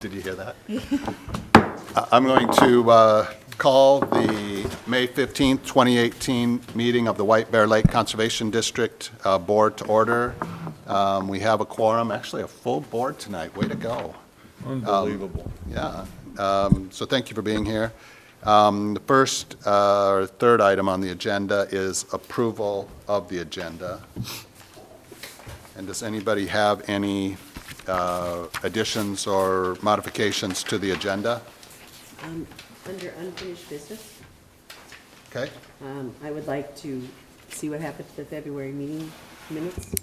Did you hear that? I'm going to call the May 15th, 2018 meeting of the White Bear Lake Conservation District Board to order. We have a quorum, actually a full board tonight. Way to go. Unbelievable. Yeah. So thank you for being here. The first or third item on the agenda is approval of the agenda. And does anybody have any additions or modifications to the agenda? Under unfinished business, Okay. I would like to see what happened to the February meeting minutes.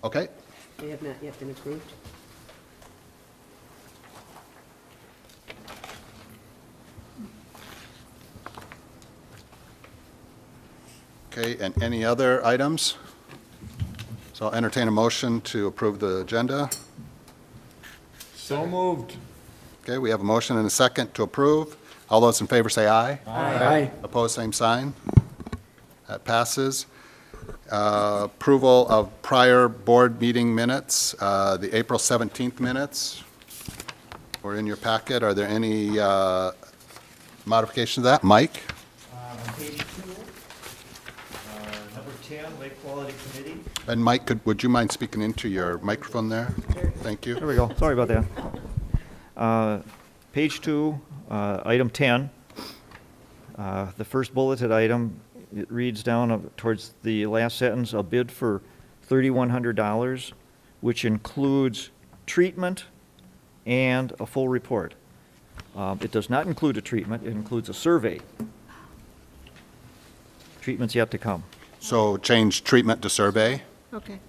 Okay. They have not yet been approved. Okay, and any other items? So I'll entertain a motion to approve the agenda. So moved. Okay, we have a motion and a second to approve. All those in favor say aye. Aye. Opposed, same sign. That passes. Approval of prior board meeting minutes, the April 17th minutes were in your packet. Are there any modifications to that? Mike? On page 2, number 10, Lake Quality Committee. And Mike, would you mind speaking into your microphone there? Thank you. There we go, sorry about that. Page 2, item 10, the first bulleted item, it reads down towards the last sentence, a bid for $3,100, which includes treatment and a full report. It does not include a treatment, it includes a survey. Treatment's yet to come. So change treatment to survey. Okay.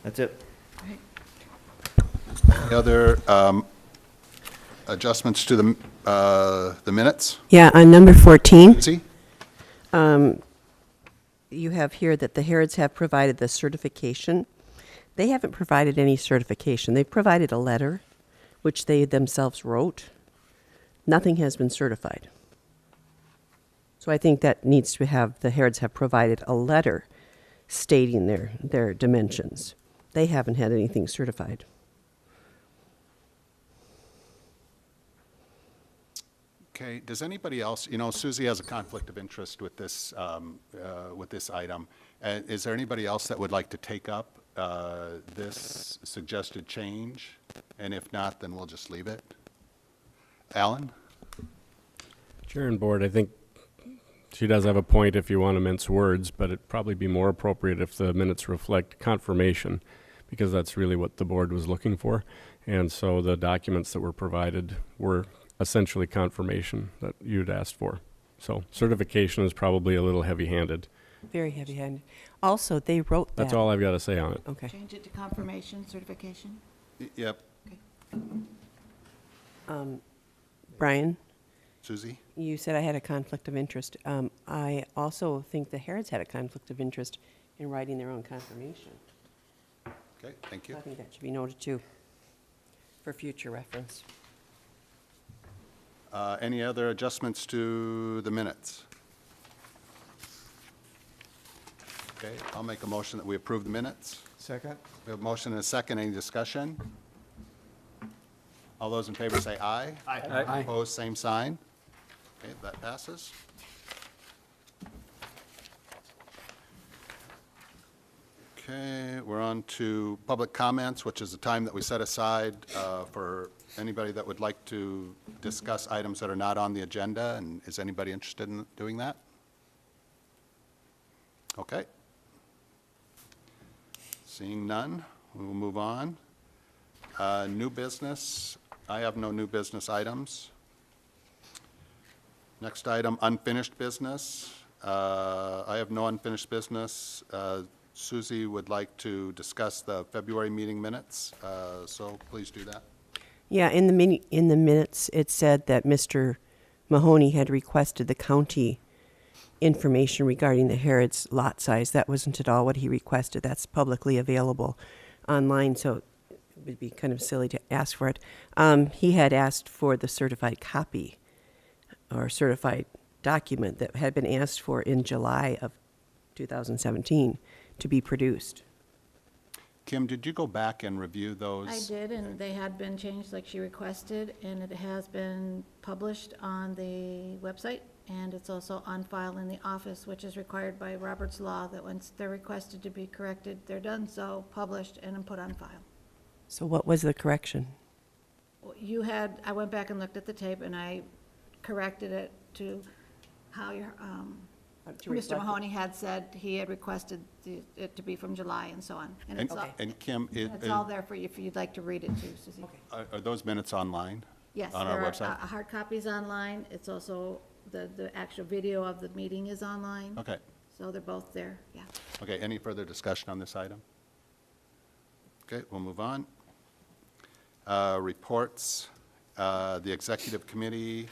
That's it. Any other adjustments to the minutes? Yeah, on number 14, See? you have here that the Harrods have provided the certification. They haven't provided any certification. They've provided a letter, which they themselves wrote. Nothing has been certified. So I think that needs to have, the Harrods have provided a letter stating their dimensions. They haven't had anything certified. Okay, does anybody else, Susie has a conflict of interest with this item. Is there anybody else that would like to take up this suggested change? And if not, then we'll just leave it. Alan? Chair and board, I think she does have a point if you want to mince words, but it'd probably be more appropriate if the minutes reflect confirmation, because that's really what the board was looking for. And so the documents that were provided were essentially confirmation that you'd asked for. So certification is probably a little heavy-handed. Very heavy-handed. Also, they wrote that. That's all I've got to say on it. Okay. Change it to confirmation, certification? Yep. Brian, Susie? you said I had a conflict of interest. I also think the Harrods had a conflict of interest in writing their own confirmation. Okay, thank you. I think that should be noted too, for future reference. Any other adjustments to the minutes? Okay, I'll make a motion that we approve the minutes. Second? We have a motion and a second. Any discussion? All those in favor say aye. Aye. Opposed, same sign. Okay, that passes. Okay, we're on to public comments, which is the time that we set aside for anybody that would like to discuss items that are not on the agenda. And is anybody interested in doing that? Okay. Seeing none, we will move on. New business. I have no new business items. Next item, unfinished business. I have no unfinished business. Susie would like to discuss the February meeting minutes, so please do that. Yeah, in the minutes, it said that Mr. Mahoney had requested the county information regarding the Harrods lot size. That wasn't at all what he requested. That's publicly available online, so it would be kind of silly to ask for it. He had asked for the certified copy or certified document that had been asked for in July of 2017 to be produced. Kim, did you go back and review those? I did, and they had been changed like she requested, and it has been published on the website, and it's also on file in the office, which is required by Robert's law, that once they're requested to be corrected, they're done so, published, and then put on file. So what was the correction? You had, I went back and looked at the tape, and I corrected it to how your, Mr. Mahoney had said he had requested it to be from July and so on. And it's all, And Kim, it's all there for you if you'd like to read it too, Suzie. are those minutes online? Yes, On our there are website? hard copies online. It's also, the actual video of the meeting is online. Okay. So they're both there, yeah. Okay, any further discussion on this item? Okay, we'll move on. Reports. The executive committee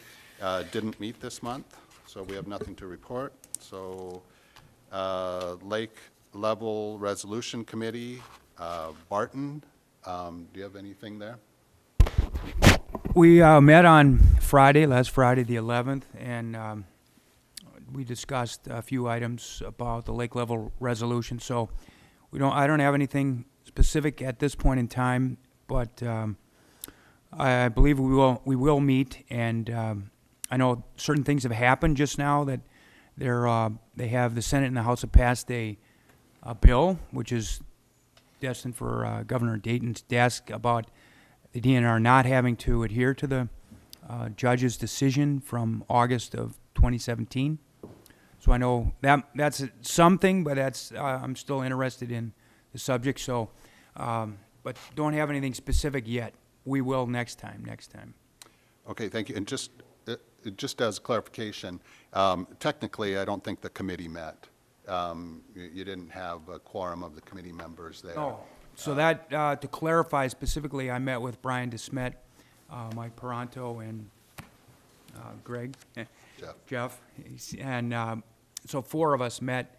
didn't meet this month, so we have nothing to report. So, Lake Level Resolution Committee, Barton, do you have anything there? We met on Friday, last Friday, the 11th, and we discussed a few items about the lake level resolution. So I don't have anything specific at this point in time, but I believe we will meet, and I know certain things have happened just now that they have the Senate and the House have passed a bill which is destined for Governor Dayton's desk about the DNR not having to adhere to the judge's decision from August of 2017. So I know that's something, but that's I'm still interested in the subject. So, but don't have anything specific yet. We will next time. Okay, thank you. And just as clarification, technically, I don't think the committee met. You didn't have a quorum of the committee members there. Oh, so that, to clarify specifically, I met with Brian DeSmet, Mike Peranto, and Greg. Jeff. And so 4 of us met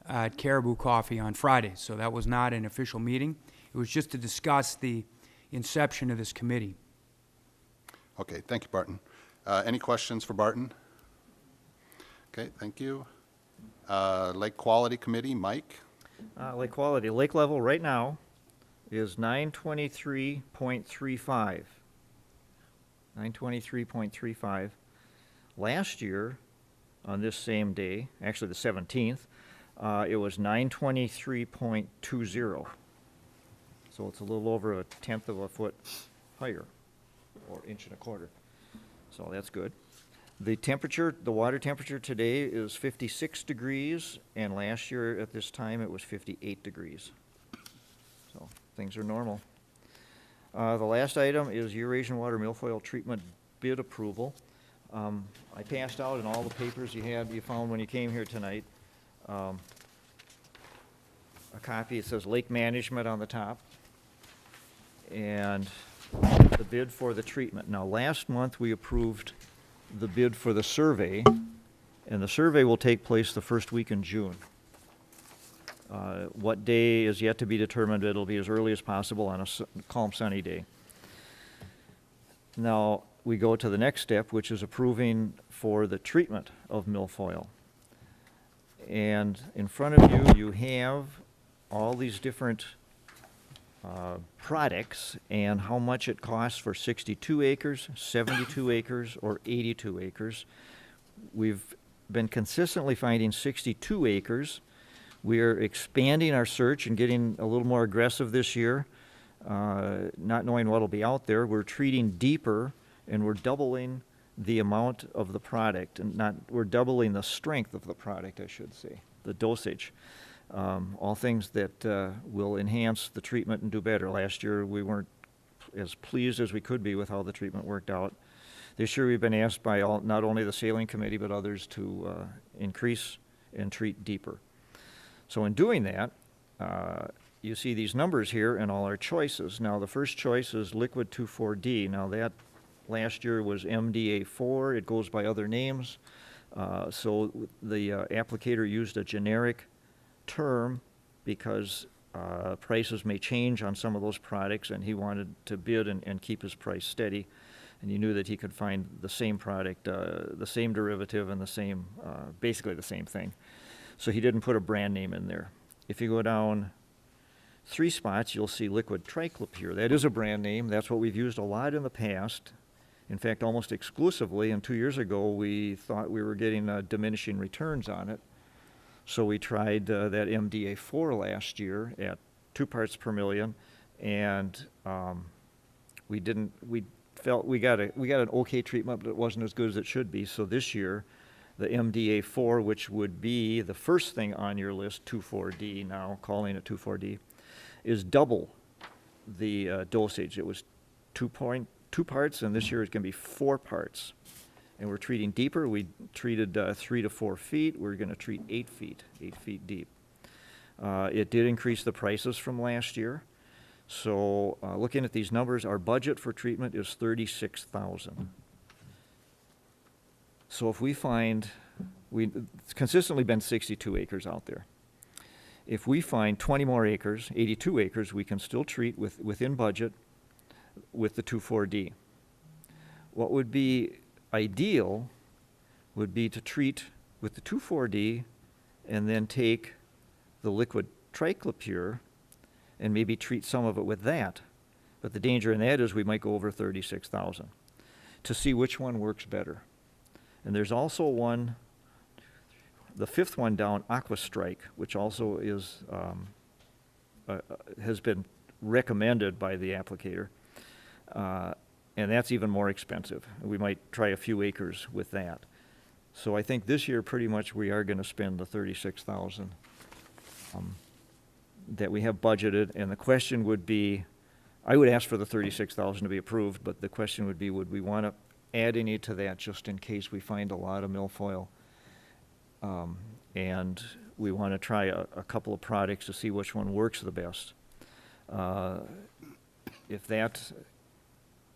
at Caribou Coffee on Friday. So that was not an official meeting. It was just to discuss the inception of this committee. Okay, thank you, Barton. Any questions for Barton? Okay, thank you. Lake Quality Committee, Mike? Lake quality, lake level right now is 923.35. 923.35. Last year, on this same day, actually the 17th, it was 923.20. So it's a little over 1/10 of a foot higher, or 1.25 inches. So that's good. The temperature, the water temperature today is 56 degrees, and last year at this time it was 58 degrees. So things are normal. The last item is Eurasian Water Milfoil Treatment bid approval. I passed out in all the papers you found when you came here tonight, a copy. It says Lake Management on the top, and the bid for the treatment. Now, last month we approved the bid for the survey, and the survey will take place the first week in June. What day is yet to be determined. It'll be as early as possible on a calm, sunny day. Now, we go to the next step, which is approving for the treatment of milfoil. And in front of you, you have all these different products and how much it costs for 62 acres, 72 acres, or 82 acres. We've been consistently finding 62 acres. We are expanding our search and getting a little more aggressive this year, not knowing what'll be out there. We're treating deeper, and we're doubling the amount of the product, and we're doubling the strength of the product, I should say, the dosage. All things that will enhance the treatment and do better. Last year, we weren't as pleased as we could be with how the treatment worked out. This year, we've been asked by not only the sailing committee, but others to increase and treat deeper. So in doing that, you see these numbers here and all our choices. Now, the first choice is liquid 2,4-D. Now, that last year was MDA4. It goes by other names. So the applicator used a generic term because prices may change on some of those products, and he wanted to bid and keep his price steady. And he knew that he could find the same product, the same derivative, and the same, basically the same thing. So he didn't put a brand name in there. If you go down 3 spots, you'll see liquid triclopyr. That is a brand name. That's what we've used a lot in the past. In fact, almost exclusively, and 2 years ago, we thought we were getting diminishing returns on it. So we tried that MDA4 last year at 2 parts per million, and we felt we got an okay treatment, but it wasn't as good as it should be. So this year, the MDA4, which would be the first thing on your list, 2,4-D now, calling it 2,4-D, is double the dosage. It was 2 parts, and this year it's going to be 4 parts. And we're treating deeper. We treated 3 to 4 feet. We're going to treat 8 feet deep. It did increase the prices from last year. So looking at these numbers, our budget for treatment is $36,000. So if we find, it's consistently been 62 acres out there. If we find 20 more acres, 82 acres, we can still treat within budget with the 2,4-D. What would be ideal would be to treat with the 2,4-D and then take the liquid triclopyr and maybe treat some of it with that. But the danger in that is we might go over 36,000 to see which one works better. And there's also one, the 5th one down, Aquastrike, which also is has been recommended by the applicator. And that's even more expensive. We might try a few acres with that. So I think this year pretty much we are going to spend the 36,000 that we have budgeted. And the question would be, I would ask for the 36,000 to be approved, but the question would be, would we want to add any to that just in case we find a lot of milfoil? And we want to try a couple of products to see which one works the best. If that,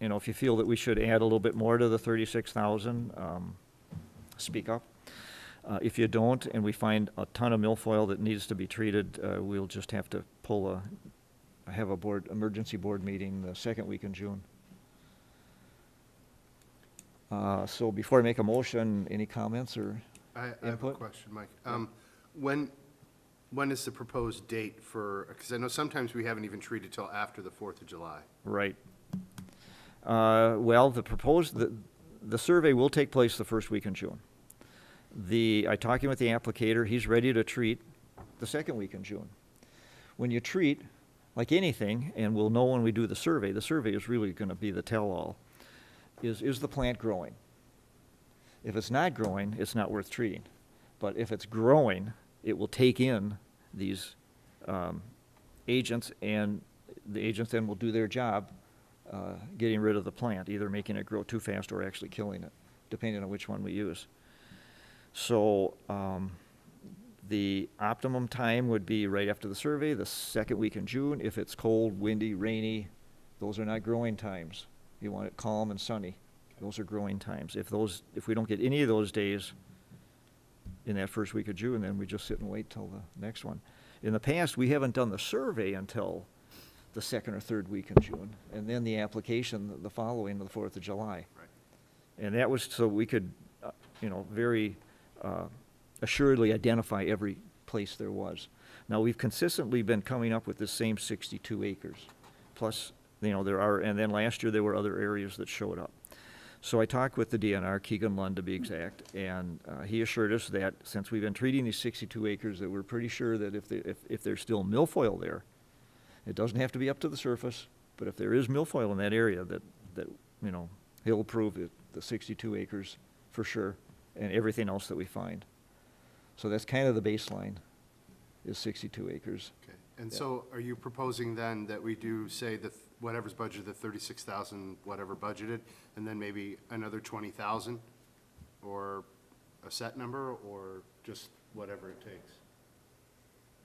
if you feel that we should add a little bit more to the 36,000, speak up. If you don't, and we find a ton of milfoil that needs to be treated, we'll just have to have a emergency board meeting the 2nd week in June. So before I make a motion, any comments or I have a input? question, Mike. When is the proposed date for, because I know sometimes we haven't even treated till after the 4th of July. Right. Well, the survey will take place the 1st week in June. I talking with the applicator, he's ready to treat the 2nd week in June. When you treat, like anything, and we'll know when we do the survey is really going to be the tell-all, is the plant growing? If it's not growing, it's not worth treating. But if it's growing, it will take in these agents, and the agents then will do their job getting rid of the plant, either making it grow too fast or actually killing it, depending on which one we use. So the optimum time would be right after the survey, the 2nd week in June. If it's cold, windy, rainy, those are not growing times. You want it calm and sunny. Those are growing times. If we don't get any of those days in that 1st week of June, then we just sit and wait till the next one. In the past, we haven't done the survey until the 2nd or 3rd week in June, and then the application the following, the 4th of July. Right. And that was so we could, very assuredly identify every place there was. Now, we've consistently been coming up with the same 62 acres. Plus, and then last year there were other areas that showed up. So I talked with the DNR, Keegan Lund to be exact, and he assured us that since we've been treating these 62 acres, that we're pretty sure that if there's still milfoil there, it doesn't have to be up to the surface, but if there is milfoil in that area, that he'll approve the 62 acres for sure, and everything else that we find. So that's kind of the baseline, is 62 acres. Okay. And so are you proposing then that we do, say, whatever's budgeted, the 36,000, whatever budgeted, and then maybe another 20,000? Or a set number, or just whatever it takes?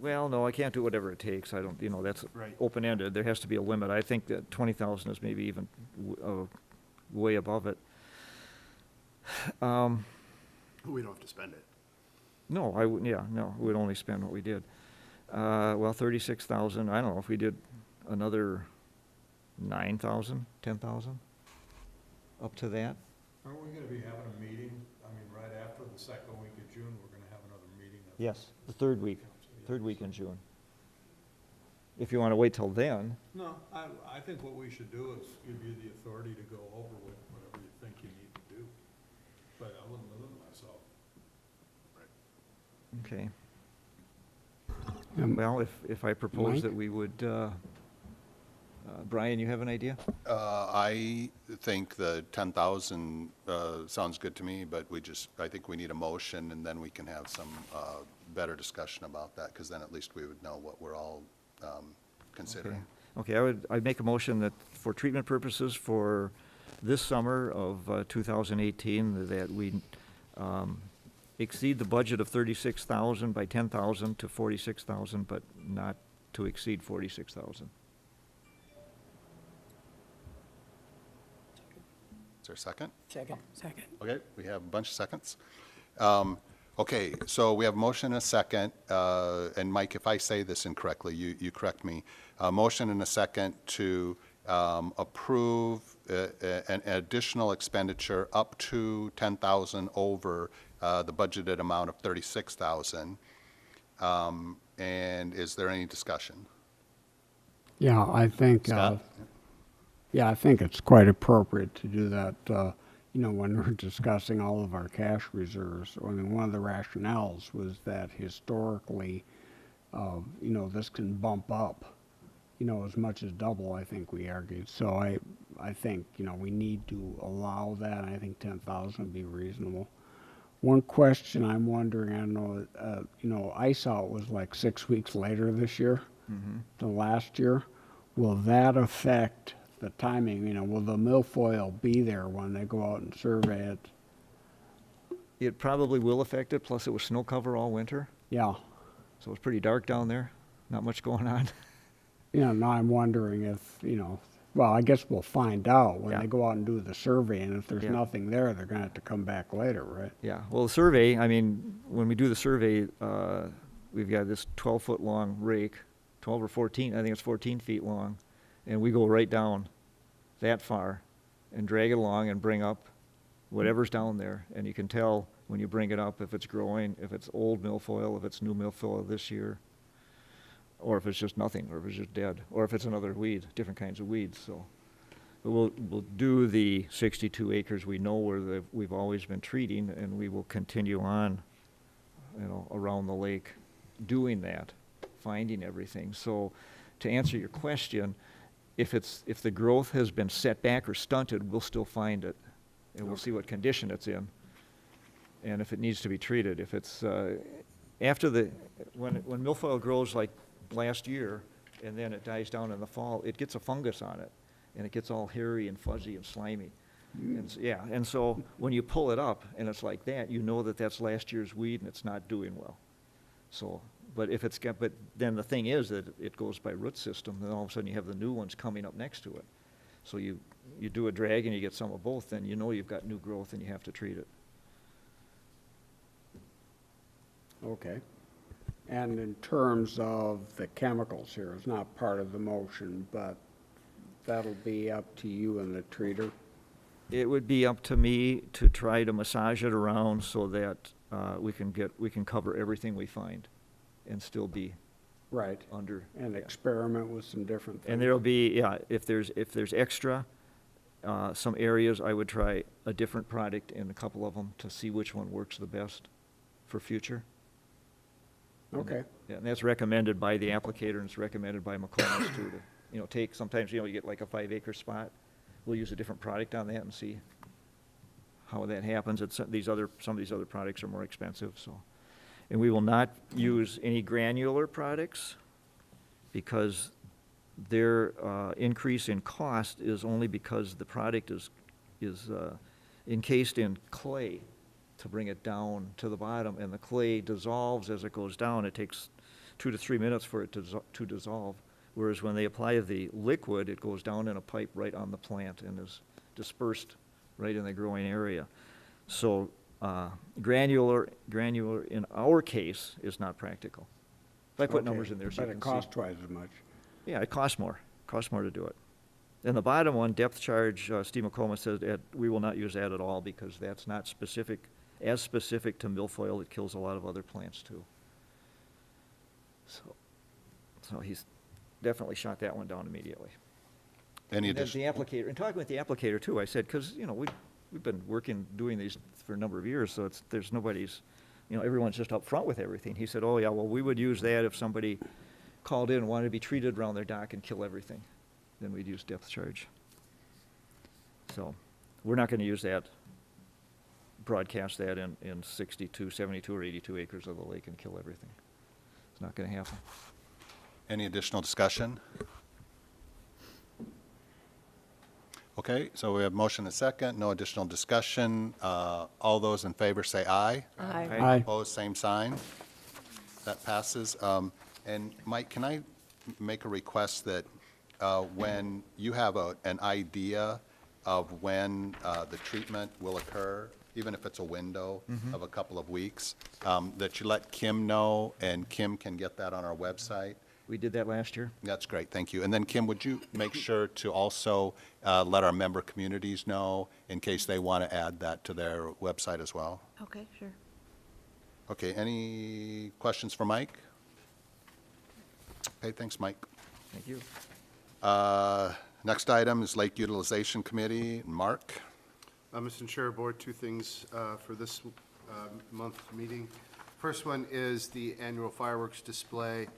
Well, no, I can't do whatever it takes. I don't, that's Right. open-ended. There has to be a limit. I think that 20,000 is maybe even way above it. We don't have to spend it. No, we'd only spend what we did. 36,000, I don't know, if we did another 9,000, 10,000, up to that. Aren't we gonna be having a meeting, right after the 2nd week of June, we're gonna have another meeting? Yes, the 3rd week in June. if you want to wait till then. No, I think what we should do is give you the authority to go over with whatever you think you need to do. But I wouldn't limit myself. Okay. Um, Well, if I propose Mike? that we would, Brian, you have an idea? I think the 10,000 sounds good to me, but I think we need a motion, and then we can have some better discussion about that, because then at least we would know what we're all considering. Okay, I'd make a motion that for treatment purposes for this summer of 2018, that we exceed the budget of 36,000 by 10,000 to 46,000, but not to exceed 46,000. Is there a second? Second. Okay, we have a bunch of seconds. Okay, so we have a motion and a second, and Mike, if I say this incorrectly, you correct me. A motion and a second to approve an additional expenditure up to 10,000 over the budgeted amount of 36,000. And is there any discussion? Yeah, I think, Scott? yeah, I think it's quite appropriate to do that, when we're discussing all of our cash reserves. I mean, one of the rationales was that historically, this can bump up, as much as double, I think we argued. So I think, we need to allow that. I think 10,000 would be reasonable. One question I'm wondering, I don't know, ice out was like 6 weeks later this year than last year. Will that affect the timing? Will the milfoil be there when they go out and survey it? It probably will affect it, plus it was snow cover all winter, Yeah. so it's pretty dark down there, not much going on. Now I'm wondering if, well, I guess we'll find out when Yeah. they go out and do the survey, and if there's Yeah. nothing there, they're gonna have to come back later, right? Yeah, well, the survey, I mean, when we do the survey, we've got this 12-foot long rake, 12 or 14, I think it's 14 feet long, and we go right down that far and drag it along and bring up whatever's down there, and you can tell when you bring it up if it's growing, if it's old milfoil, if it's new milfoil this year, or if it's just nothing, or if it's just dead, or if it's another weed, different kinds of weeds, so. But we'll do the 62 acres we know where we've always been treating, and we will continue on, around the lake, doing that, finding everything. So, to answer your question, if the growth has been set back or stunted, we'll still find it, and we'll see what condition it's in, and if it needs to be treated. If it's when milfoil grows like last year, and then it dies down in the fall, it gets a fungus on it, and it gets all hairy and fuzzy and slimy. And so when you pull it up and it's like that, you know that that's last year's weed and it's not doing well. So, but then the thing is that it goes by root system, then all of a sudden you have the new ones coming up next to it. So you do a drag and you get some of both, then you know you've got new growth and you have to treat it. Okay. And in terms of the chemicals here, it's not part of the motion, but that'll be up to you and the treater? It would be up to me to try to massage it around so that we can cover everything we find and still be Right. under. And yeah. experiment with some different things? And there'll be, if there's extra, some areas I would try a different product in a couple of them to see which one works the best for future. Okay. Yeah, and that's recommended by the applicator, and it's recommended by McComas too, to, sometimes, you get like a 5-acre spot, we'll use a different product on that and see how that happens. Some of these other products are more expensive, so. And we will not use any granular products because their increase in cost is only because the product is encased in clay to bring it down to the bottom, and the clay dissolves as it goes down. It takes 2 to 3 minutes for it to dissolve, whereas when they apply the liquid, it goes down in a pipe right on the plant and is dispersed right in the growing area. So granular in our case is not practical. If I put Okay. numbers in there so you But can it see. costs twice as much. Yeah, it costs more. Costs more to do it. And the bottom one, depth charge, Steve McComas said we will not use that at all because that's not specific to milfoil. It kills a lot of other plants too. So definitely shot that one down immediately. Any And then addition? the applicator, and talking with the applicator too, I said, because, you know, we've been working, doing these for a number of years, so there's nobody's, you know, everyone's just up front with everything. He said, oh, yeah, well, we would use that if somebody called in and wanted to be treated around their dock and kill everything. Then we'd use depth charge. So, we're not gonna use that, broadcast that in 62, 72, or 82 acres of the lake and kill everything. It's not gonna happen. Any additional discussion? Okay, so we have motion and second, no additional discussion. All those in favor say aye. Aye. Aye. Opposed, same sign. That passes. And Mike, can I make a request that when you have an idea of when the treatment will occur, even if it's a window of a couple of weeks, that you let Kim know, and Kim can get that on our website? We did that last year. That's great, thank you. And then, Kim, would you make sure to also let our member communities know in case they want to add that to their website as well? Okay, sure. Okay, any questions for Mike? Okay, thanks, Mike. Thank you. Next item is Lake Utilization Committee. Mark? Mr. Chair, Board, two things for this month meeting. First one is the annual fireworks display.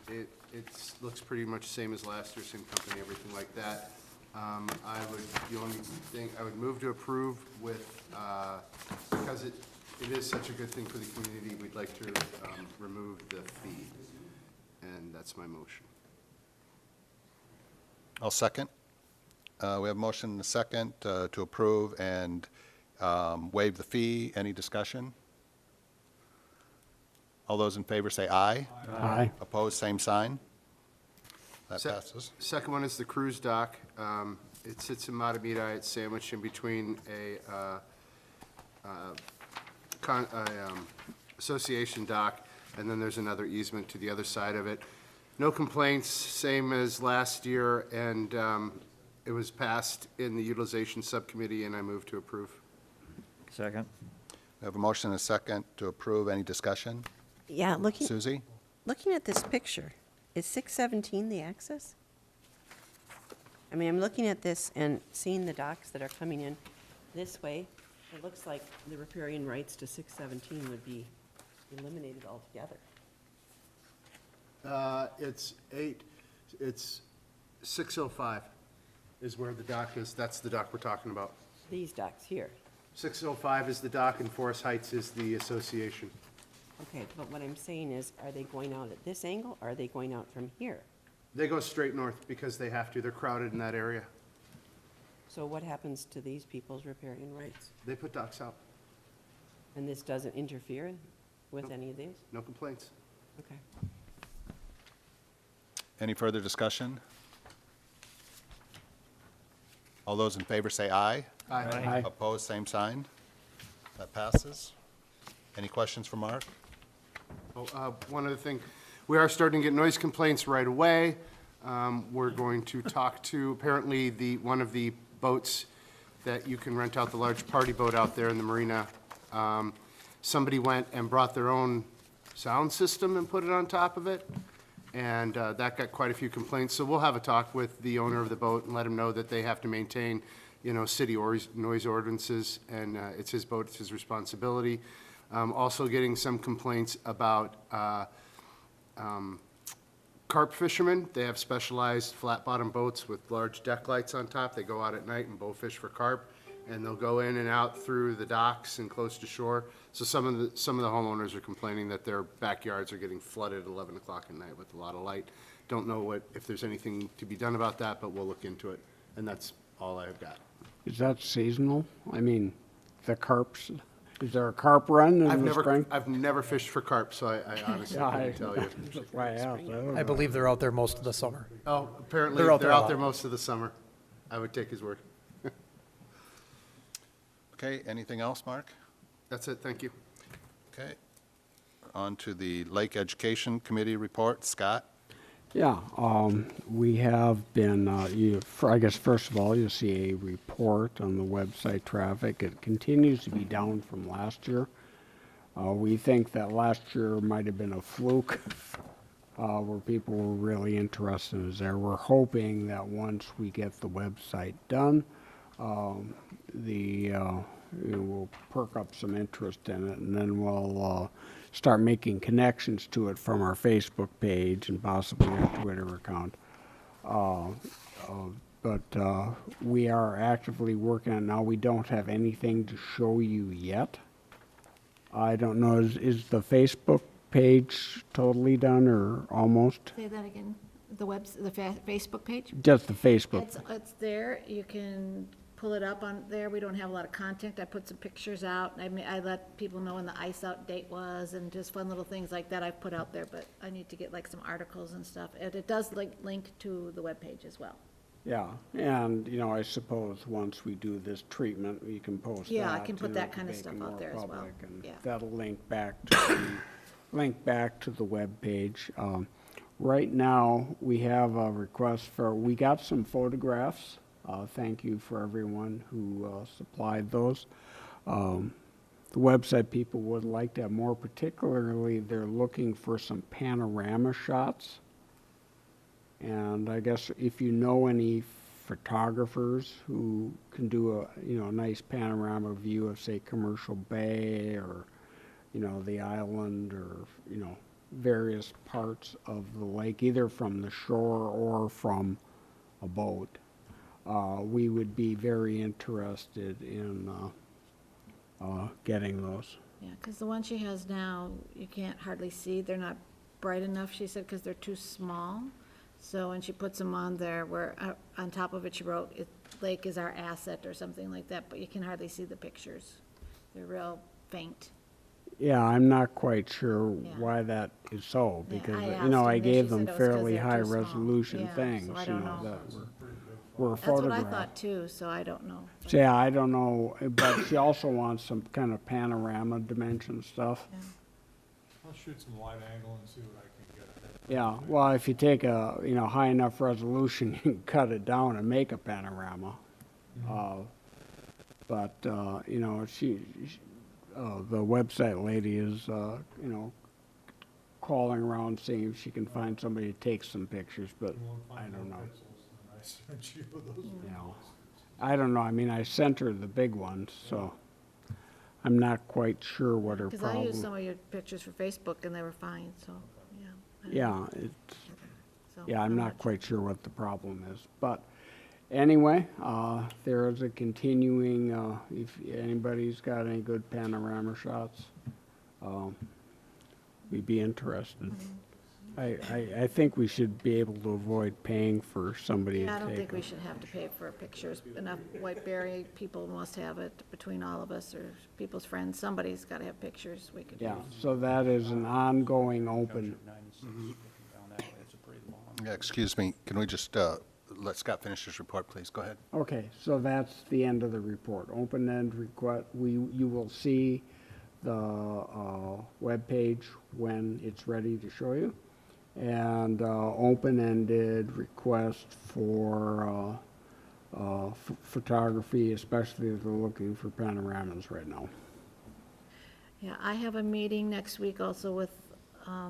It looks pretty much the same as last year, same company, everything like that. The only thing, I would move to approve with, because it is such a good thing for the community, we'd like to remove the fee. And that's my motion. I'll second. We have a motion and a second to approve and waive the fee. Any discussion? All those in favor say aye. Aye. Opposed, same sign. That Se- passes. Second one is the cruise dock. It sits in Matamidi. It's sandwiched in between a association dock, and then there's another easement to the other side of it. No complaints, same as last year, and it was passed in the utilization subcommittee, and I move to approve. Second. We have a motion and a second to approve. Any discussion? Yeah, Susie? looking at this picture, is 617 the access? I mean, I'm looking at this and seeing the docks that are coming in this way. It looks like the riparian rights to 617 would be eliminated altogether. It's 605 is where the dock is. That's the dock we're talking about. These docks here. 605 is the dock, and Forest Heights is the association. Okay, but what I'm saying is, are they going out at this angle, or are they going out from here? They go straight north because they have to. They're crowded in that area. So what happens to these people's riparian rights? They put docks out. And this doesn't interfere with any of these? No complaints. Okay. Any further discussion? All those in favor say aye. Aye. Opposed, same sign. That passes. Any questions for Mark? One other thing, we are starting to get noise complaints right away. We're going to talk to, apparently, one of the boats that you can rent out, the large party boat out there in the marina. Somebody went and brought their own sound system and put it on top of it, and that got quite a few complaints. So we'll have a talk with the owner of the boat and let him know that they have to maintain, city noise ordinances, and it's his boat, it's his responsibility. Also getting some complaints about carp fishermen. They have specialized flat-bottom boats with large deck lights on top. They go out at night and bow fish for carp, and they'll go in and out through the docks and close to shore. So some of the homeowners are complaining that their backyards are getting flooded at 11 o'clock at night with a lot of light. Don't know if there's anything to be done about that, but we'll look into it. And that's all I've got. Is that seasonal? I mean, the carps, is there a carp run in the spring? I've never fished for carp, so I honestly can't tell you. That's why I asked. I believe they're out there most of the summer. Oh, apparently, They're out there they're a out lot. there most of the summer. I would take his word. Okay, anything else, Mark? That's it, thank you. Okay. On to the Lake Education Committee report. Scott? Yeah, we have been, I guess, first of all, you'll see a report on the website traffic. It continues to be down from last year. We think that last year might have been a fluke. where people were really interested is there. We're hoping that once we get the website done, we'll perk up some interest in it, and then we'll start making connections to it from our Facebook page and possibly our Twitter account. But we are actively working on it now. We don't have anything to show you yet. I don't know, is the Facebook page totally done or almost? Say that again, the Facebook page? Just the Facebook. It's there, you can pull it up on there, we don't have a lot of content, I put some pictures out, I let people know when the ice out date was, and just fun little things like that I've put out there, but I need to get like some articles and stuff, and it does link to the webpage as well. Yeah, and, I suppose once we do this treatment, we can post that. Yeah, I can put that to kind of make it stuff more out there as well. public, and Yeah. that'll link back to the webpage. Right now, we have a request we got some photographs. Thank you for everyone who supplied those. The website people would like to have more, particularly they're looking for some panorama shots. And I guess if you know any photographers who can do a nice panorama view of, say, Commercial Bay or, the island or, various parts of the lake, either from the shore or from a boat, we would be very interested in getting those. Yeah, because the one she has now, you can't hardly see, they're not bright enough, she said, because they're too small. So when she puts them on there, where on top of it she wrote, "Lake is our asset" or something like that, but you can hardly see the pictures. They're real faint. Yeah, I'm not quite sure Yeah. why that is so, Yeah, because, I I asked her, and gave she them said it was 'cause fairly they're too high small. resolution Yeah, things, so I don't know. that were That's what I photographed. thought too, so I don't know. So, yeah, I don't know, but she also wants some kind of panorama dimension stuff. Yeah. I'll shoot some wide angle and see what I can get. Yeah, well, if you take a, high enough resolution, you can cut it down and make a panorama. But, the website lady is, calling around seeing if she can find somebody to take some pictures, but You won't I find don't more know. pixels than I sent you those. I don't know, I mean, I sent her the big ones, so I'm not quite sure what her Because I used some problem. of your pictures for Facebook and they were fine, so, yeah. I don't know. Yeah, So, yeah, I'm not quite sure what the problem is, but anyway, there is a continuing, if anybody's got any good panorama shots, we'd be interested. I think we should be able to avoid paying for somebody to Yeah, I take don't think we them. should have to pay for pictures. Enough Whiteberry people must have it between all of us or people's friends. Somebody's got to have pictures we could use. Yeah, so that is an ongoing open, Yeah, excuse me, can we just let Scott finish his report, please? Go ahead. okay, so that's the end of the report. Open-end request, you will see the webpage when it's ready to show you. And open-ended request for photography, especially if they're looking for panoramas right now. Yeah, I have a meeting next week also with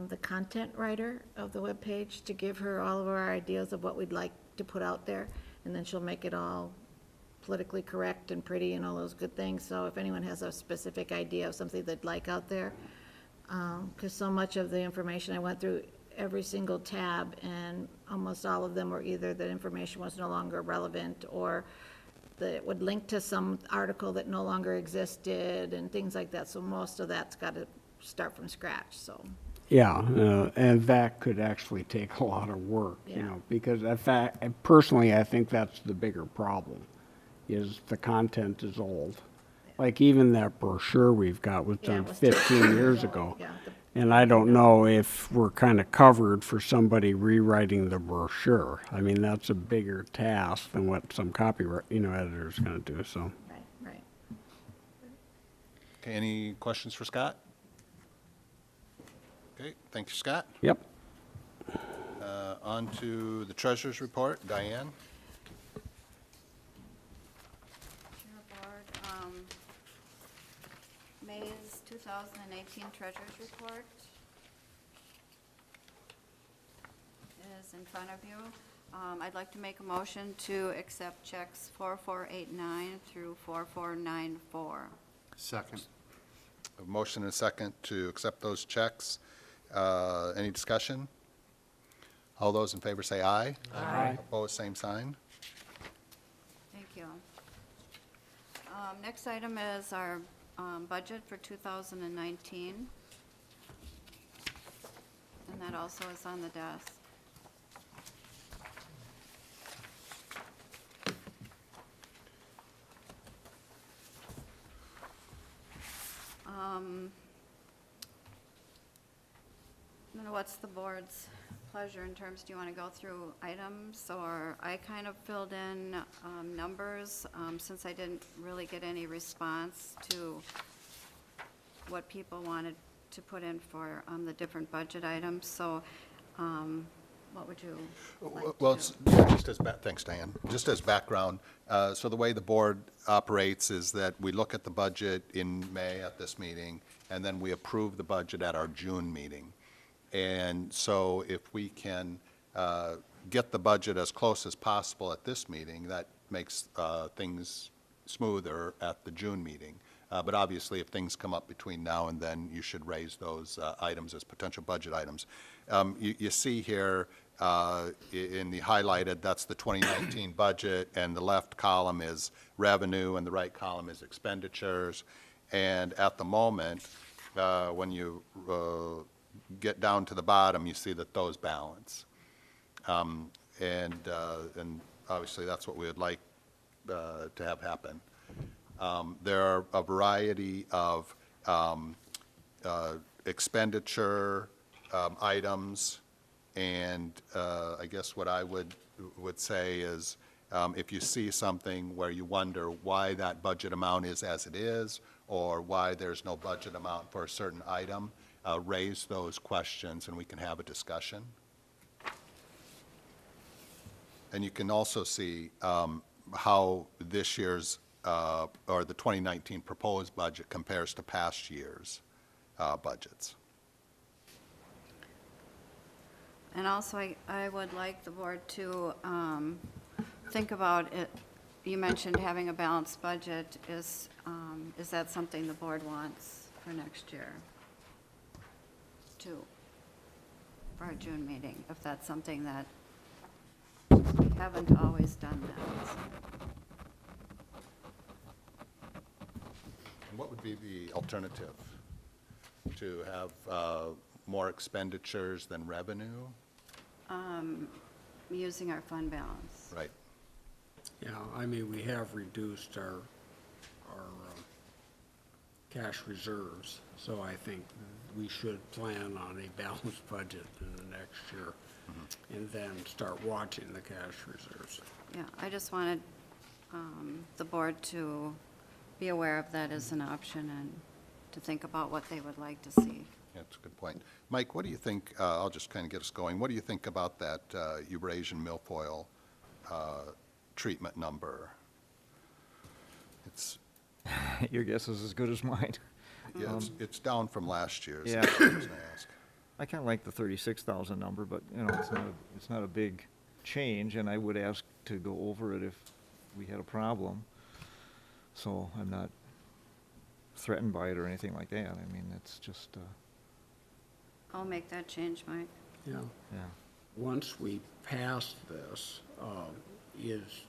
the content writer of the webpage to give her all of our ideas of what we'd like to put out there. And then she'll make it all politically correct and pretty and all those good things. So if anyone has a specific idea of something they'd like out there, because so much of the information I went through every single tab, and almost all of them were either the information was no longer relevant or that it would link to some article that no longer existed and things like that. So most of that's got to start from scratch, so. Yeah, and that could actually take a lot of work, Yeah. because in fact, personally, I think that's the bigger problem, is the content is old. Like even that brochure we've got was Yeah, it done was 15 years ago. Yeah, And I don't know if we're kind of covered for somebody rewriting the brochure. I mean, that's a bigger task than what some copyright, editor's going to do, so. right. Okay, any questions for Scott? Okay, thank you, Scott. Yep. On to the treasurer's report. Diane? Chair Board, May's 2018 Treasurers Report. in front of you. I'd like to make a motion to accept checks 4489 through 4494. Second. A motion and a second to accept those checks. Any discussion? All those in favor say aye. Aye. Opposed, same sign. Thank you. Next item is our budget for 2019. And that also is on the desk. I don't know, what's the board's pleasure in terms, do you want to go through items? Or I kind of filled in numbers since I didn't really get any response to what people wanted to put in for the different budget items. So what would you like Well, to do? just as, thanks, Diane. Just as background, so the way the board operates is that we look at the budget in May at this meeting, and then we approve the budget at our June meeting. And so if we can get the budget as close as possible at this meeting, that makes things smoother at the June meeting. But obviously, if things come up between now and then, you should raise those items as potential budget items. You see here in the highlighted, that's the 2019 budget, and the left column is revenue, and the right column is expenditures. And at the moment, when you get down to the bottom, you see that those balance. And obviously, that's what we would like to have happen. There are a variety of expenditure items, and I guess what I would say is if you see something where you wonder why that budget amount is as it is, or why there's no budget amount for a certain item, raise those questions and we can have a discussion. And you can also see how this year's or the 2019 proposed budget compares to past years' budgets. And also, I would like the board to think about it. You mentioned having a balanced budget. Is that something the board wants for next year? For our June meeting, if that's something that we haven't always done that. And what would be the alternative? To have more expenditures than revenue? Using our fund balance. Right. Yeah, I mean, we have reduced our cash reserves, so I think we should plan on a balanced budget in the next year, and then start watching the cash reserves. Yeah, I just wanted the board to be aware of that as an option and to think about what they would like to see. That's a good point. Mike, what do you think, I'll just kind of get us going, what do you think about that Eurasian milfoil treatment number? It's, Your guess is as good as mine. yeah, it's down from last year's. Yeah. That's what I was gonna ask. I kind of like the 36,000 number, but, you know, it's not a big change, and I would ask to go over it if we had a problem. So I'm not threatened by it or anything like that. I mean, it's just, I'll make that change, Mike. Yeah. yeah. Once we pass this, is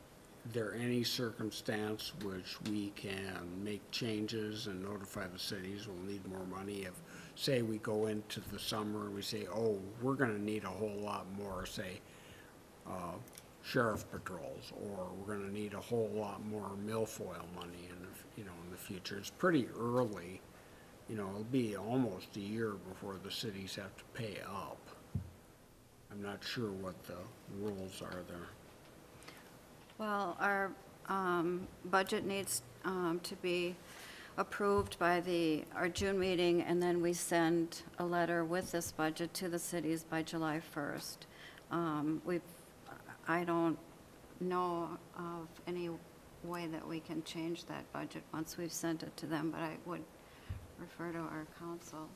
there any circumstance which we can make changes and notify the cities we'll need more money? If, say, we go into the summer and we say, oh, we're gonna need a whole lot more, say, sheriff patrols, or we're gonna need a whole lot more milfoil money in the future. It's pretty early, it'll be almost a year before the cities have to pay up. I'm not sure what the rules are there. Well, our budget needs to be approved by our June meeting, and then we send a letter with this budget to the cities by July 1st. I don't know of any way that we can change that budget once we've sent it to them, but I would refer to our council.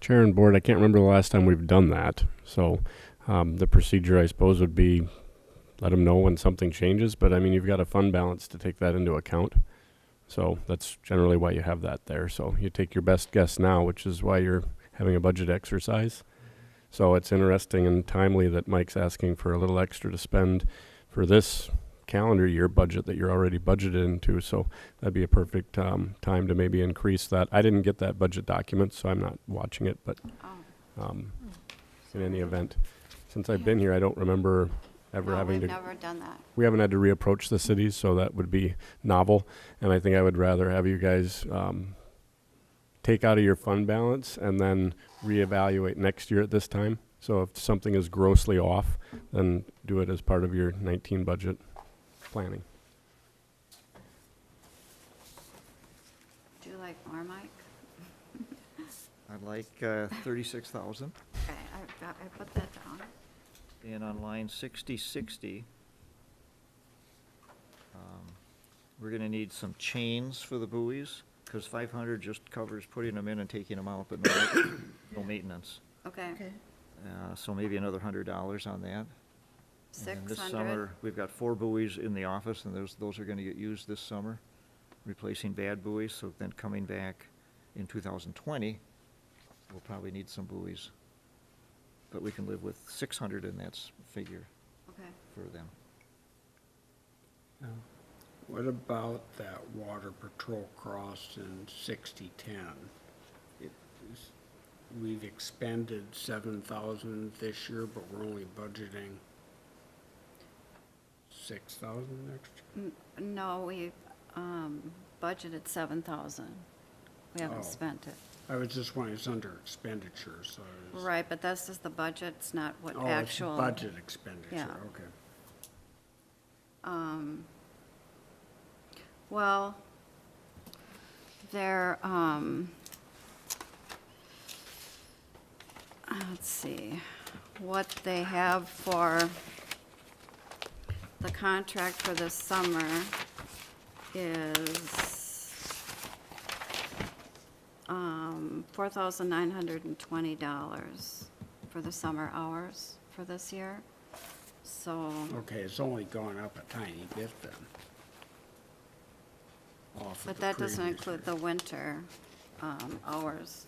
Chair and board, I can't remember the last time we've done that. So the procedure, I suppose, would be let them know when something changes. But I mean, you've got a fund balance to take that into account. So that's generally why you have that there. So you take your best guess now, which is why you're having a budget exercise. So it's interesting and timely that Mike's asking for a little extra to spend for this calendar year budget that you're already budgeted into. So that'd be a perfect time to maybe increase that. I didn't get that budget document, so I'm not watching it, but in any event, since I've been here, I don't remember ever having We've to. never done that. We haven't had to reapproach the cities, so that would be novel. And I think I would rather have you guys take out of your fund balance and then reevaluate next year at this time. So if something is grossly off, then do it as part of your 19 budget planning. Do you like more, Mike? I'd like 36,000. Okay, I put that down. And on line 6060, we're gonna need some chains for the buoys, because 500 just covers putting them in and taking them out, but no maintenance. Okay, So maybe another $100 on that. And this 600. summer, we've got 4 buoys in the office, and those are gonna get used this summer, replacing bad buoys, so then coming back in 2020, we'll probably need some buoys. But we can live with 600 in that figure Okay. for them. What about that water patrol cross in 6010? We've expended 7,000 this year, but we're only budgeting 6,000 next year? No, we budgeted 7,000. We haven't Oh. spent it. I was just wondering, it's under expenditure, so I was. Right, but that's just the budget, it's not what Oh, actual. it's budget expenditure, Yeah. okay. Well, they're, let's see, what they have for the contract for this summer is $4,920 for the summer hours for this year. So, Okay, it's only gone up a tiny bit then. Off of but the that doesn't previous include year. the winter hours.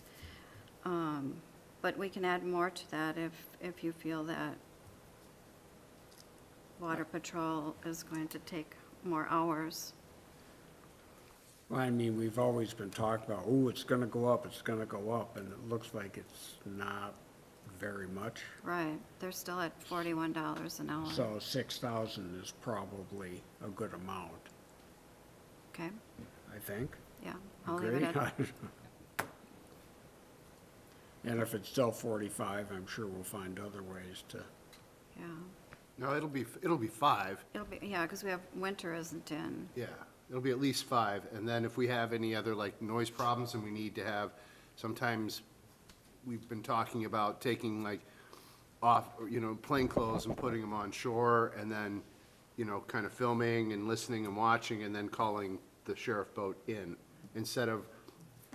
But we can add more to that if you feel that Water Patrol is going to take more hours. Well, I mean, we've always been talking about, oh, it's gonna go up, and it looks like it's not very much. Right, they're still at $41 an hour. So 6,000 is probably a good amount, Okay, I think. yeah, I'll leave it Agree? at, And if it's still 45, I'm sure we'll find other ways to, yeah. No, it'll be 5. It'll be, yeah, because we have, winter isn't in. Yeah, it'll be at least 5, and then if we have any other, like, noise problems and we need to have, sometimes we've been talking about taking, like, off, plain clothes and putting them on shore, and then, kind of filming and listening and watching, and then calling the sheriff boat in, instead of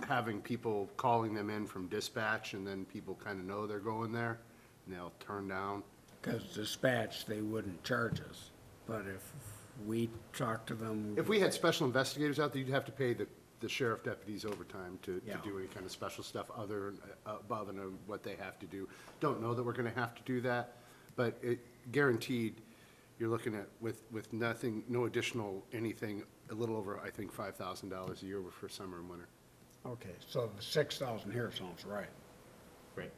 having people calling them in from dispatch, and then people kind of know they're going there, and they'll turn down. because dispatch, they wouldn't charge us. But if we talk to them. If we had special investigators out there, you'd have to pay the sheriff deputies overtime to Yeah. do any kind of special stuff above and what they have to do. Don't know that we're gonna have to do that, but it guaranteed, you're looking at, with nothing, no additional anything, a little over, I think, $5,000 a year for summer and winter. Okay, so the 6,000 here sounds right. Right.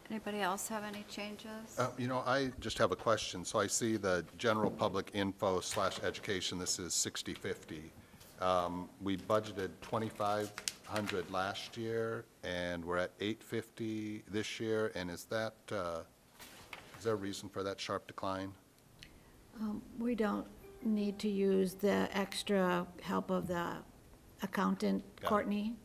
Anybody else have any changes? I just have a question. So I see the general public info / education, this is 6050. We budgeted 2,500 last year, and we're at 850 this year, and is there a reason for that sharp decline? We don't need to use the extra help of the accountant, Got it. Courtney.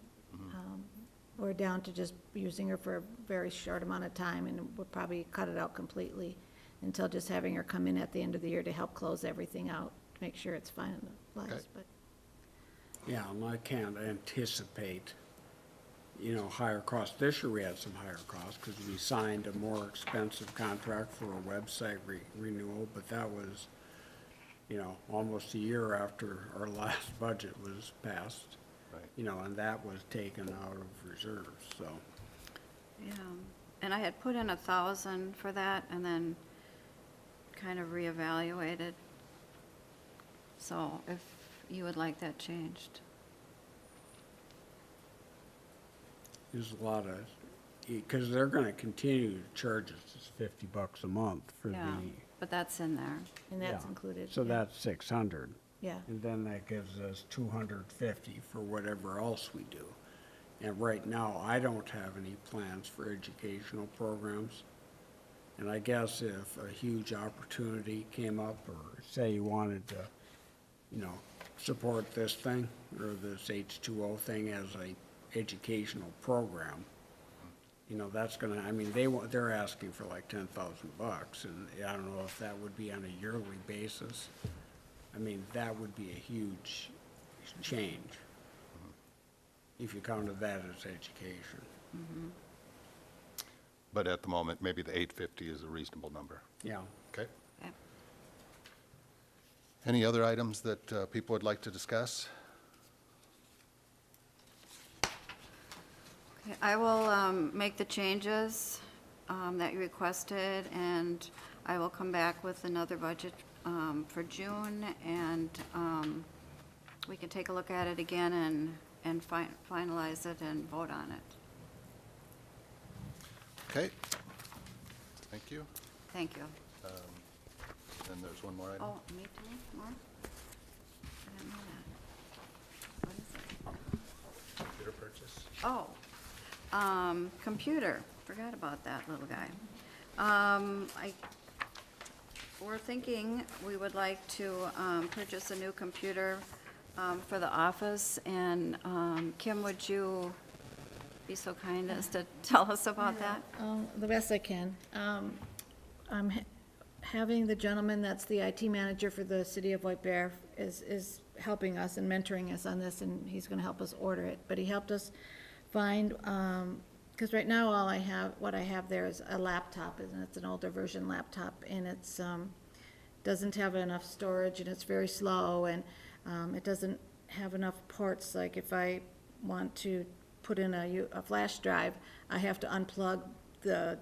We're down to just using her for a very short amount of time, and we'll probably cut it out completely until just having her come in at the end of the year to help close everything out, to make sure it's finalized, Okay. but. Yeah, and I can't anticipate, higher costs. This year we had some higher costs because we signed a more expensive contract for a website renewal, but that was, almost a year after our last budget was passed. Right. And that was taken out of reserves, so. Yeah, and I had put in 1,000 for that and then kind of reevaluated. So if you would like that changed. There's a lot of, because they're gonna continue to charge us $50 a month for the. Yeah, but that's in there. And that's Yeah. included. So yeah. that's 600. Yeah. And then that gives us 250 for whatever else we do. And right now, I don't have any plans for educational programs. And I guess if a huge opportunity came up, or say you wanted to, support this thing, or this H2O thing as a educational program, that's gonna, they're asking for like $10,000, and I don't know if that would be on a yearly basis. That would be a huge change if you counted that as education. But at the moment, maybe the 850 is a reasonable number. Yeah. Okay. Okay. Any other items that people would like to discuss? Okay, I will make the changes that you requested, and I will come back with another budget for June, and we can take a look at it again and finalize it and vote on it. Okay. Thank you. Thank you. And there's one more item. Oh, me too, more? I didn't know that. What is it? Computer purchase. Oh, computer, forgot about that little guy. We're thinking we would like to purchase a new computer for the office, and Kim, would you be so kind as to tell us about that? The best I can. I'm having the gentleman that's the IT manager for the city of White Bear is helping us and mentoring us on this, and he's gonna help us order it. But he helped us find, because right now what I have there is a laptop, and it's an older version laptop, and it's, doesn't have enough storage, and it's very slow, and it doesn't have enough ports. Like if I want to put in a flash drive, I have to unplug the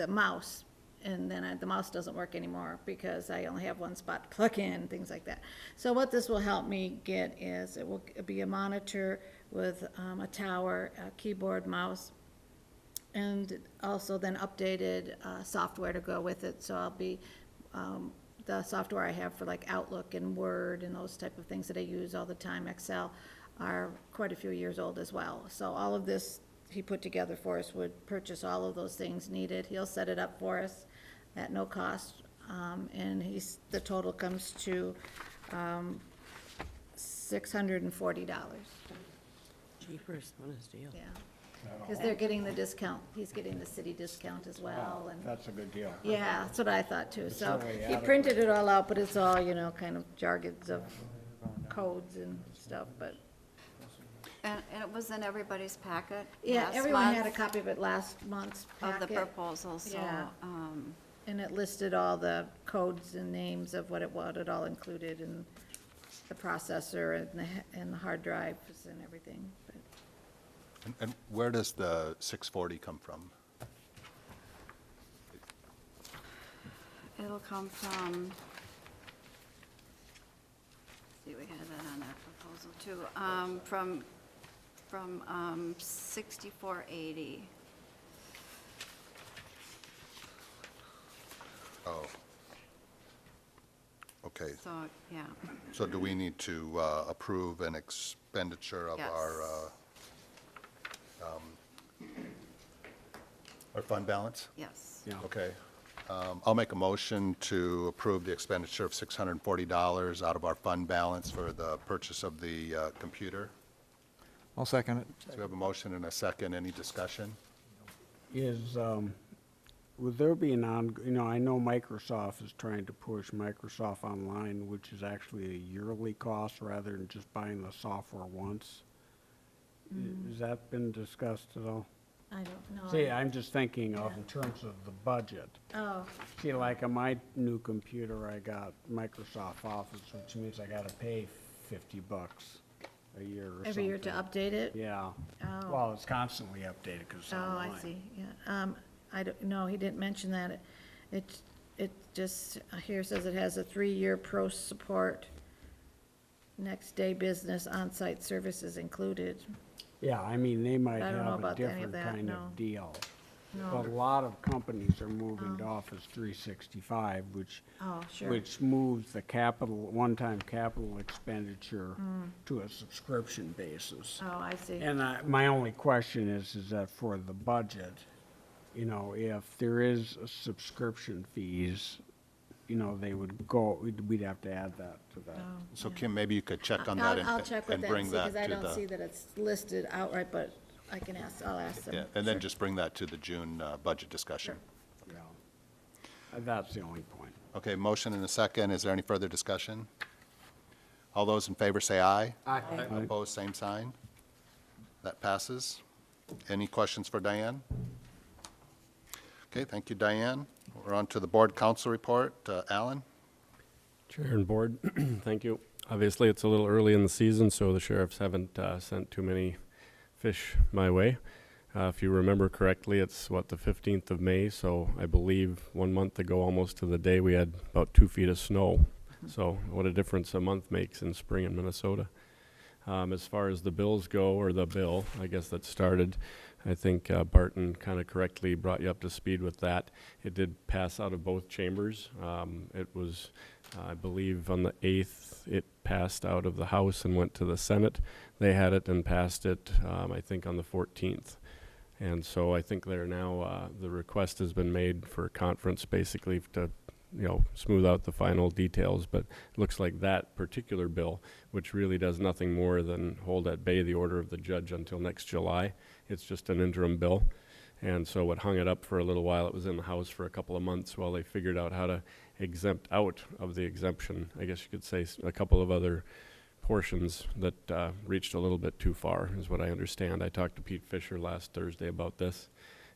mouse, and then the mouse doesn't work anymore because I only have one spot to plug in, things like that. So what this will help me get is, it will be a monitor with a tower, a keyboard, mouse, and also then updated software to go with it. So I'll be, the software I have for like Outlook and Word and those type of things that I use all the time, Excel, are quite a few years old as well. So all of this he put together for us would purchase all of those things needed. He'll set it up for us at no cost, and the total comes to $640. Jeepers, what a steal. Yeah, because they're getting the discount. He's getting the city discount as well, and. That's a good deal. Yeah, that's what I thought too. So really he adequate. printed it all out, but it's all, kind of jargons of codes and stuff, but, And it was in everybody's packet yeah, last everyone had a month copy of it last month's of the packet. proposal, so, Yeah. And it listed all the codes and names of what it all included, and the processor and the hard drives and everything. But And where does the 640 come from? it'll come from, see, we had that on that proposal too, from 6480. Oh. Okay, So, yeah, so do we need to approve an expenditure of Yes. our fund balance? yes. Yeah. Okay. I'll make a motion to approve the expenditure of $640 out of our fund balance for the purchase of the computer. I'll second it. So we have a motion and a second. Any discussion? Is would there be I know Microsoft is trying to push Microsoft Online, which is actually a yearly cost rather than just buying the software once. Has that been discussed at all? I don't know. See, I'm just thinking of Yeah. in terms of the budget. Oh, See, like on my new computer, I got Microsoft Office, which means I gotta pay $50 a year or something. every year to update it? Yeah. Oh. Well, it's constantly updated because it's Oh, online. I see, yeah. I don't, no, he didn't mention that. It just, here says it has a 3-year pro support, next day business, on-site services included. Yeah, I mean, they might I don't know have a about any of different that, kind no. of deal. No. But a lot of companies are moving to Office 365, Oh, sure. which moves the one-time capital expenditure to a subscription basis. Oh, I see. And my only question is that for the budget, if there is a subscription fees, they would go, we'd have to add that to that. Oh, So yeah. Kim, maybe you could check on that I'll check with and that, bring that because I to don't see the, that it's listed outright, but I'll ask them. yeah, and then Sure. just bring that to the June budget discussion. Yeah. That's the only point. Okay, motion and a second. Is there any further discussion? All those in favor say aye. Aye. Opposed, same sign. That passes. Any questions for Diane? Okay, thank you, Diane. We're on to the board council report. Alan? Chair and board, thank you. Obviously, it's a little early in the season, so the sheriffs haven't sent too many fish my way. If you remember correctly, it's the 15th of May, so I believe 1 month ago, almost to the day, we had about 2 feet of snow. So what a difference a month makes in spring in Minnesota. As far as the bills go, or the bill, I guess that started, I think Barton kind of correctly brought you up to speed with that. It did pass out of both chambers. It was, I believe, on the 8th, it passed out of the House and went to the Senate. They had it and passed it, I think, on the 14th. And so I think they're now, the request has been made for a conference basically to, smooth out the final details. But it looks like that particular bill, which really does nothing more than hold at bay the order of the judge until next July. It's just an interim bill. And so what hung it up for a little while, it was in the House for a couple of months while they figured out how to exempt out of the exemption, I guess you could say, a couple of other portions that reached a little bit too far, is what I understand. I talked to Pete Fisher last Thursday about this,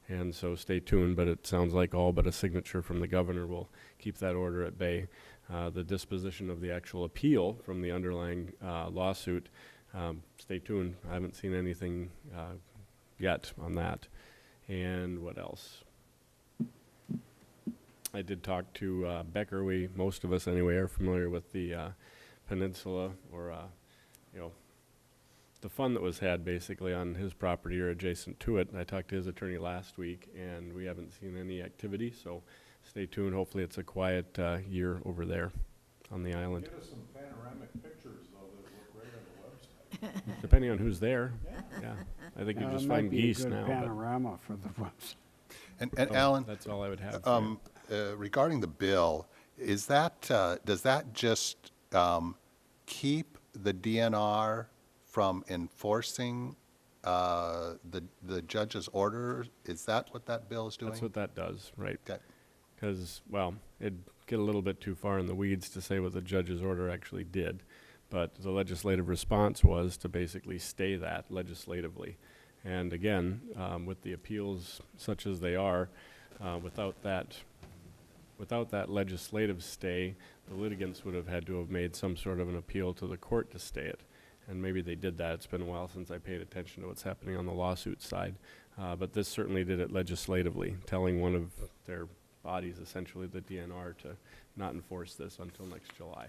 and so stay tuned, but it sounds like all but a signature from the governor will keep that order at bay. The disposition of the actual appeal from the underlying lawsuit, stay tuned. I haven't seen anything yet on that. And what else? I did talk to Becker. Most of us anyway, are familiar with the peninsula, or the fun that was had basically on his property or adjacent to it. I talked to his attorney last week, and we haven't seen any activity, so stay tuned. Hopefully it's a quiet year over there on the island. Get us some panoramic pictures, though, that look right on the website. Depending on who's there, yeah. I think you just find geese now. Might be a good panorama for the website. And Alan? That's all I would have. for you. Regarding the bill, does that just keep the DNR from enforcing the judge's order? Is that what that bill is doing? That's what that does, right? Okay. Because, it'd get a little bit too far in the weeds to say what the judge's order actually did. But the legislative response was to basically stay that legislatively. And again, with the appeals such as they are, without that legislative stay, the litigants would have had to have made some sort of an appeal to the court to stay it. And maybe they did that. It's been a while since I paid attention to what's happening on the lawsuit side. But this certainly did it legislatively, telling one of their bodies, essentially the DNR, to not enforce this until next July.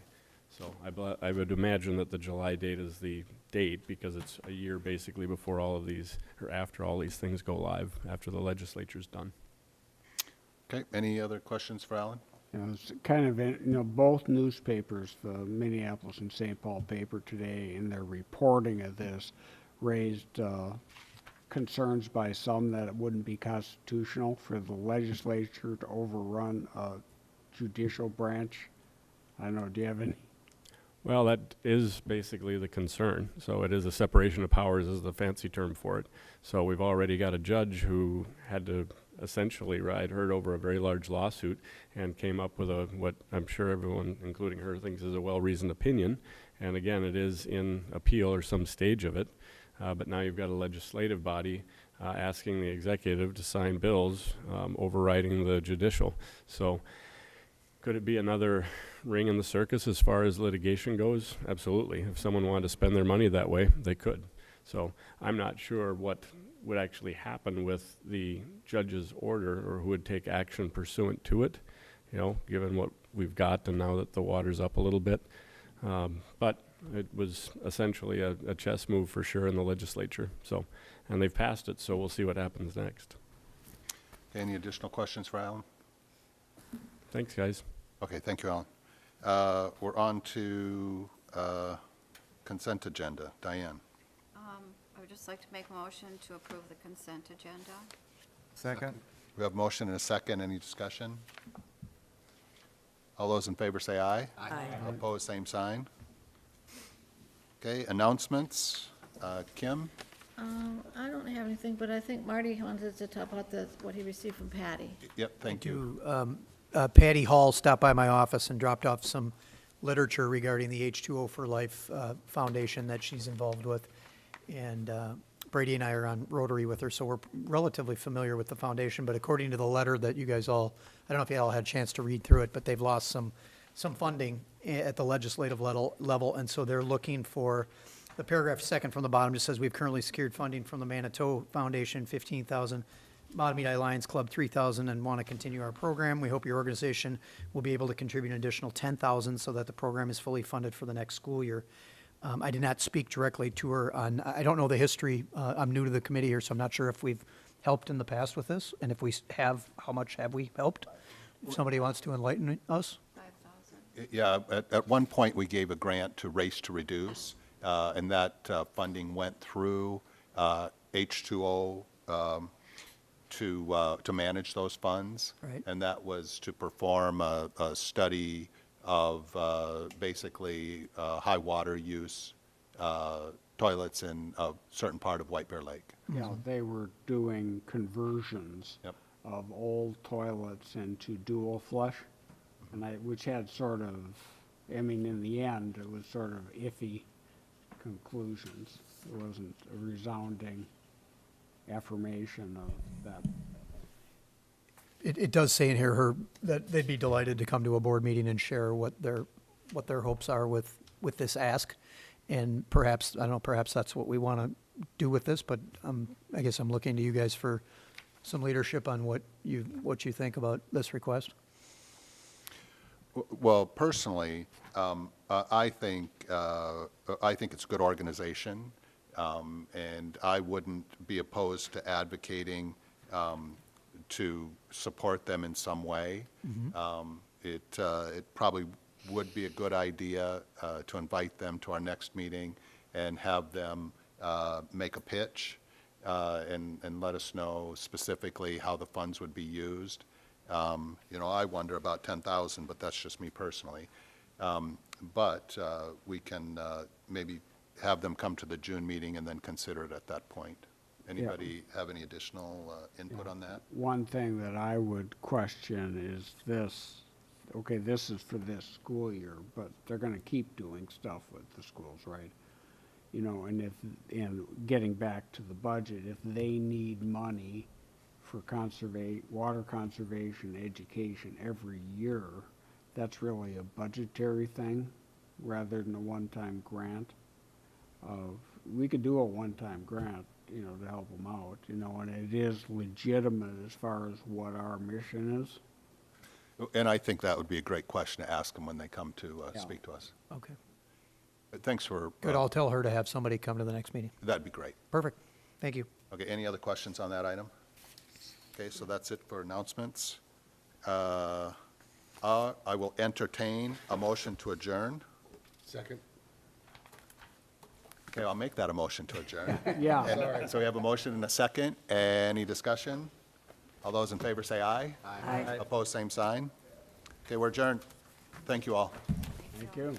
So I would imagine that the July date is the date, because it's a year basically before all of these, or after all these things go live, after the legislature's done. Okay, any other questions for Alan? It's kind of, both newspapers, the Minneapolis and St. Paul paper today, in their reporting of this, raised concerns by some that it wouldn't be constitutional for the legislature to overrun a judicial branch. I don't know, do you have any? Well, that is basically the concern. So it is a separation of powers, is the fancy term for it. So we've already got a judge who had to essentially, I'd heard over a very large lawsuit and came up with what I'm sure everyone, including her, thinks is a well-reasoned opinion. And again, it is in appeal or some stage of it. But now you've got a legislative body asking the executive to sign bills overriding the judicial. So could it be another ring in the circus as far as litigation goes? Absolutely. If someone wanted to spend their money that way, they could. So I'm not sure what would actually happen with the judge's order or who would take action pursuant to it, given what we've got and now that the water's up a little bit. But it was essentially a chess move for sure in the legislature. So, and they've passed it, so we'll see what happens next. Any additional questions for Alan? Thanks, guys. Okay, thank you, Alan. We're on to consent agenda. Diane? I would just like to make a motion to approve the consent agenda. Second. We have motion and a second. Any discussion? All those in favor say aye. Aye. Opposed, same sign. Okay, announcements. Kim? I don't have anything, but I think Marty wanted to talk about what he received from Patty. Yep, thank you. Patty Hall stopped by my office and dropped off some literature regarding the H2O for Life Foundation that she's involved with. And Brady and I are on Rotary with her, so we're relatively familiar with the foundation. But according to the letter that you guys all, I don't know if you all had a chance to read through it, but they've lost some funding at the legislative level, and so they're looking for, the paragraph second from the bottom just says, we've currently secured funding from the Manitou Foundation, 15,000, Matamidi Lions Club, 3,000, and want to continue our program. We hope your organization will be able to contribute an additional 10,000 so that the program is fully funded for the next school year. I did not speak directly to her on, I don't know the history. I'm new to the committee here, so I'm not sure if we've helped in the past with this, and if we have, how much have we helped? If somebody wants to enlighten us? 5,000. Yeah, at one point, we gave a grant to Race to Reduce, and that funding went through H2O to manage those funds. Right. And that was to perform a study of basically high water use toilets in a certain part of White Bear Lake. Yeah, they were doing conversions Yep. of old toilets into dual flush, and which had sort of, I mean, in the end, it was sort of iffy conclusions. It wasn't a resounding affirmation of that. It does say in here that they'd be delighted to come to a board meeting and share what their hopes are with this ask. And perhaps, I don't know, perhaps that's what we want to do with this, but I guess I'm looking to you guys for some leadership on what you think about this request. Well, personally, I think it's a good organization, and I wouldn't be opposed to advocating to support them in some way. It probably would be a good idea to invite them to our next meeting and have them make a pitch and let us know specifically how the funds would be used. I wonder about 10,000, but that's just me personally. But we can maybe have them come to the June meeting and then consider it at that point. Anybody have any additional input on that? One thing that I would question is this, okay, this is for this school year, but they're going to keep doing stuff with the schools, right? And getting back to the budget, if they need money for water conservation education every year, that's really a budgetary thing rather than a one-time grant. We could do a one-time grant, to help them out, and it is legitimate as far as what our mission is. And I think that would be a great question to ask them when they come to Yeah. speak to us. Okay. But thanks for. Good, I'll tell her to have somebody come to the next meeting. That'd be great. Perfect. Thank you. Okay, any other questions on that item? Okay, so that's it for announcements. I will entertain a motion to adjourn. Second. Okay, I'll make that a motion to adjourn. Yeah. And so we have a motion and a second. Any discussion? All those in favor say aye. Aye. Opposed, same sign. Okay, we're adjourned. Thank you all. Thank you.